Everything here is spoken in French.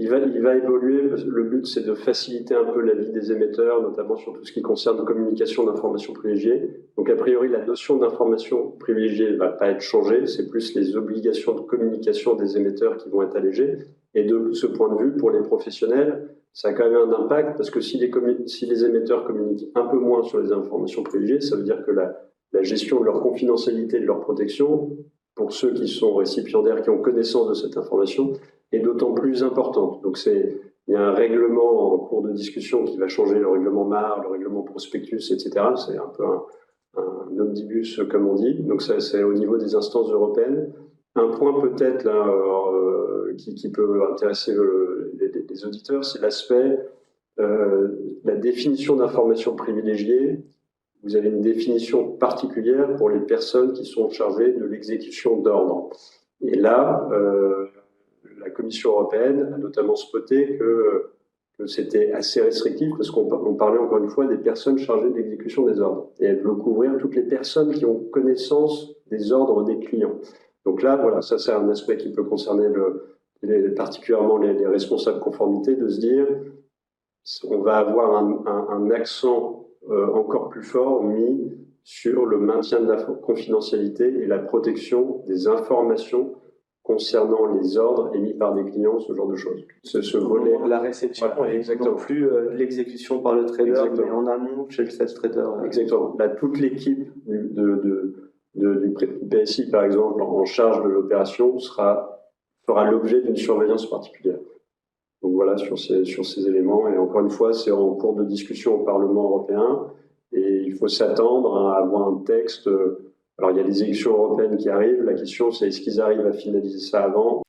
il va évoluer. Le but, c'est de faciliter un peu la vie des émetteurs, notamment sur tout ce qui concerne la communication d'informations privilégiées. Donc, a priori, la notion d'information privilégiée ne va pas être changée. C'est plus les obligations de communication des émetteurs qui vont être allégées. Et de ce point de vue, pour les professionnels, ça a quand même un impact parce que si les émetteurs communiquent un peu moins sur les informations privilégiées, ça veut dire que la gestion de leur confidentialité, de leur protection, pour ceux qui sont récipiendaires, qui ont connaissance de cette information, est d'autant plus importante. Donc il y a un règlement en cours de discussion qui va changer, le règlement MAR, le règlement prospectus, etc. C'est un peu un omnibus, comme on dit. Donc c'est au niveau des instances européennes. Un point peut-être là qui peut intéresser les auditeurs, c'est l'aspect la définition d'informations privilégiées. Vous avez une définition particulière pour les personnes qui sont chargées de l'exécution d'ordre. Et là, la Commission européenne a notamment spoté que c'était assez restrictif parce qu'on parlait encore une fois des personnes chargées de l'exécution des ordres. Et elle veut couvrir toutes les personnes qui ont connaissance des ordres des clients. Donc là, voilà, ça c'est un aspect qui peut concerner particulièrement les responsables conformité, de se dire on va avoir un accent encore plus fort mis sur le maintien de la confidentialité et la protection des informations concernant les ordres émis par des clients, ce genre de choses. Ce volet, la réception, voilà, et non plus l'exécution par le trader, exactement, mais en amont chez le sales trader. Exactement. Là, toute l'équipe du PSI, par exemple, en charge de l'opération, fera l'objet d'une surveillance particulière. Donc voilà, sur ces éléments. Et encore une fois, c'est en cours de discussion au Parlement européen. Et il faut s'attendre à avoir un texte. Alors, il y a les élections européennes qui arrivent. La question, c'est est-ce qu'ils arrivent à finaliser ça avant ?